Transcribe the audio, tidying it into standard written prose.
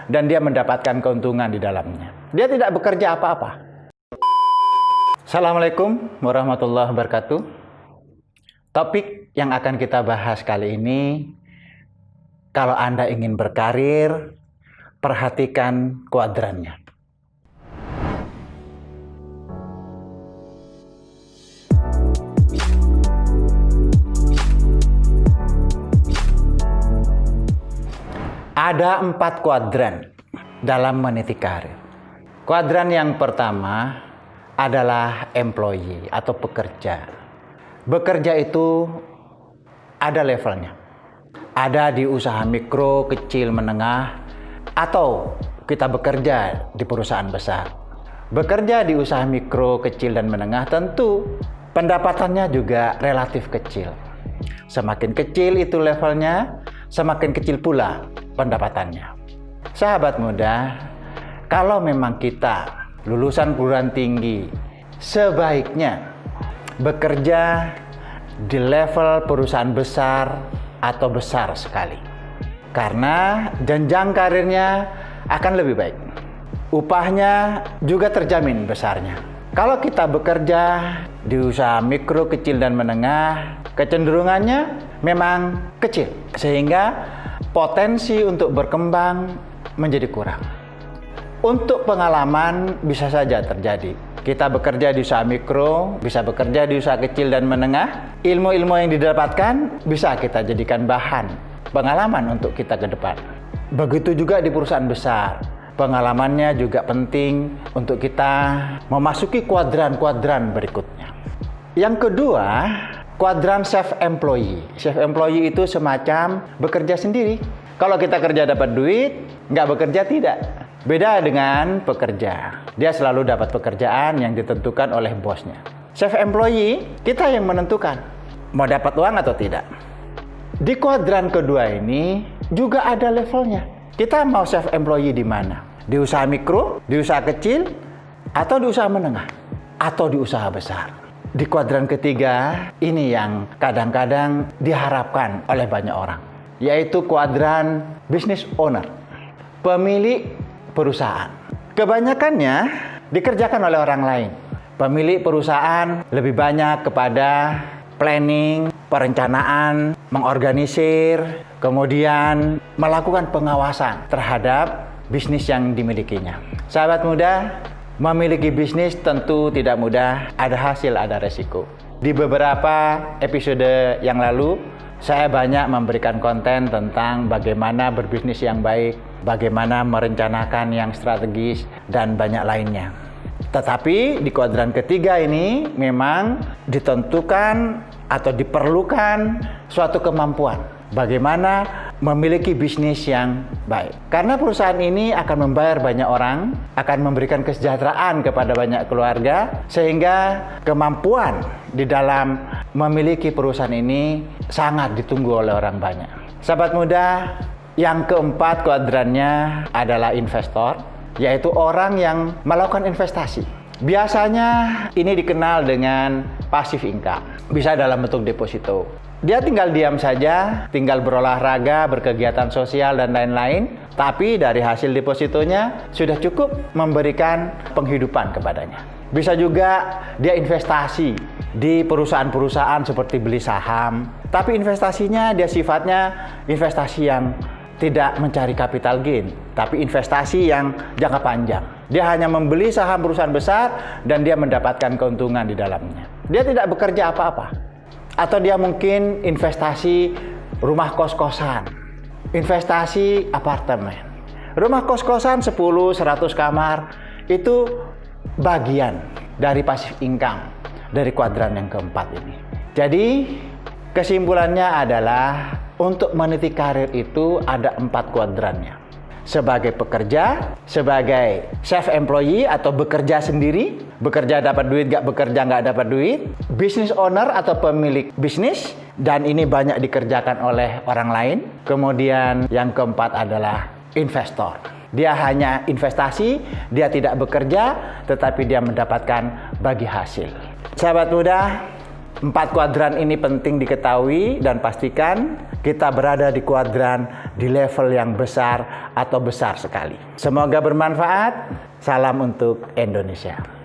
dan dia mendapatkan keuntungan di dalamnya. Dia tidak bekerja apa-apa. Assalamualaikum warahmatullahi wabarakatuh. Topik yang akan kita bahas kali ini, kalau Anda ingin berkarir, perhatikan kuadrannya. Ada 4 kuadran dalam meniti karir. Kuadran yang pertama adalah employee atau pekerja. Bekerja itu ada levelnya. Ada di usaha mikro, kecil, menengah, atau kita bekerja di perusahaan besar. Bekerja di usaha mikro, kecil, dan menengah tentu pendapatannya juga relatif kecil. Semakin kecil itu levelnya, semakin kecil pula pendapatannya. Sahabat muda, kalau memang kita lulusan perguruan tinggi, sebaiknya bekerja di level perusahaan besar atau besar sekali. Karena jenjang karirnya akan lebih baik. Upahnya juga terjamin besarnya. Kalau kita bekerja di usaha mikro, kecil, dan menengah, kecenderungannya memang kecil. Sehingga potensi untuk berkembang menjadi kurang. Untuk pengalaman bisa saja terjadi. Kita bekerja di usaha mikro, bisa bekerja di usaha kecil dan menengah. Ilmu-ilmu yang didapatkan bisa kita jadikan bahan pengalaman untuk kita ke depan. Begitu juga di perusahaan besar. Pengalamannya juga penting untuk kita memasuki kuadran-kuadran berikutnya. Yang kedua, kuadran self-employee. Self-employee itu semacam bekerja sendiri. Kalau kita kerja dapat duit, nggak bekerja tidak. Beda dengan pekerja. Dia selalu dapat pekerjaan yang ditentukan oleh bosnya. Self-employee, kita yang menentukan mau dapat uang atau tidak. Di kuadran kedua ini juga ada levelnya. Kita mau self-employee di mana? Di usaha mikro, di usaha kecil, atau di usaha menengah, atau di usaha besar. Di kuadran ketiga, ini yang kadang-kadang diharapkan oleh banyak orang, yaitu kuadran business owner, pemilik perusahaan. Kebanyakannya dikerjakan oleh orang lain. Pemilik perusahaan lebih banyak kepada planning, perencanaan, mengorganisir, kemudian melakukan pengawasan terhadap bisnis yang dimilikinya. Sahabat muda, memiliki bisnis tentu tidak mudah, ada hasil, ada resiko. Di beberapa episode yang lalu, saya banyak memberikan konten tentang bagaimana berbisnis yang baik, bagaimana merencanakan yang strategis, dan banyak lainnya. Tetapi di kuadran ketiga ini memang ditentukan atau diperlukan suatu kemampuan. Bagaimana memiliki bisnis yang baik. Karena perusahaan ini akan membayar banyak orang, akan memberikan kesejahteraan kepada banyak keluarga, sehingga kemampuan di dalam memiliki perusahaan ini sangat ditunggu oleh orang banyak. Sahabat muda, yang keempat kuadrannya adalah investor, yaitu orang yang melakukan investasi. Biasanya ini dikenal dengan passive income, bisa dalam bentuk deposito. Dia tinggal diam saja, tinggal berolahraga, berkegiatan sosial, dan lain-lain. Tapi dari hasil depositonya sudah cukup memberikan penghidupan kepadanya. Bisa juga dia investasi di perusahaan-perusahaan seperti beli saham. Tapi investasinya dia sifatnya investasi yang tidak mencari capital gain, tapi investasi yang jangka panjang. Dia hanya membeli saham perusahaan besar dan dia mendapatkan keuntungan di dalamnya. Dia tidak bekerja apa-apa. Atau dia mungkin investasi rumah kos-kosan, investasi apartemen. Rumah kos-kosan 10-100 kamar itu bagian dari passive income dari kuadran yang keempat ini. Jadi kesimpulannya adalah untuk meniti karir itu ada 4 kuadrannya. Sebagai pekerja, sebagai self-employee atau bekerja sendiri, bekerja dapat duit, nggak bekerja nggak dapat duit, business owner atau pemilik bisnis, dan ini banyak dikerjakan oleh orang lain. Kemudian yang keempat adalah investor. Dia hanya investasi, dia tidak bekerja, tetapi dia mendapatkan bagi hasil. Sahabat muda, 4 kuadran ini penting diketahui dan pastikan kita berada di kuadran di level yang besar atau besar sekali. Semoga bermanfaat. Salam untuk Indonesia.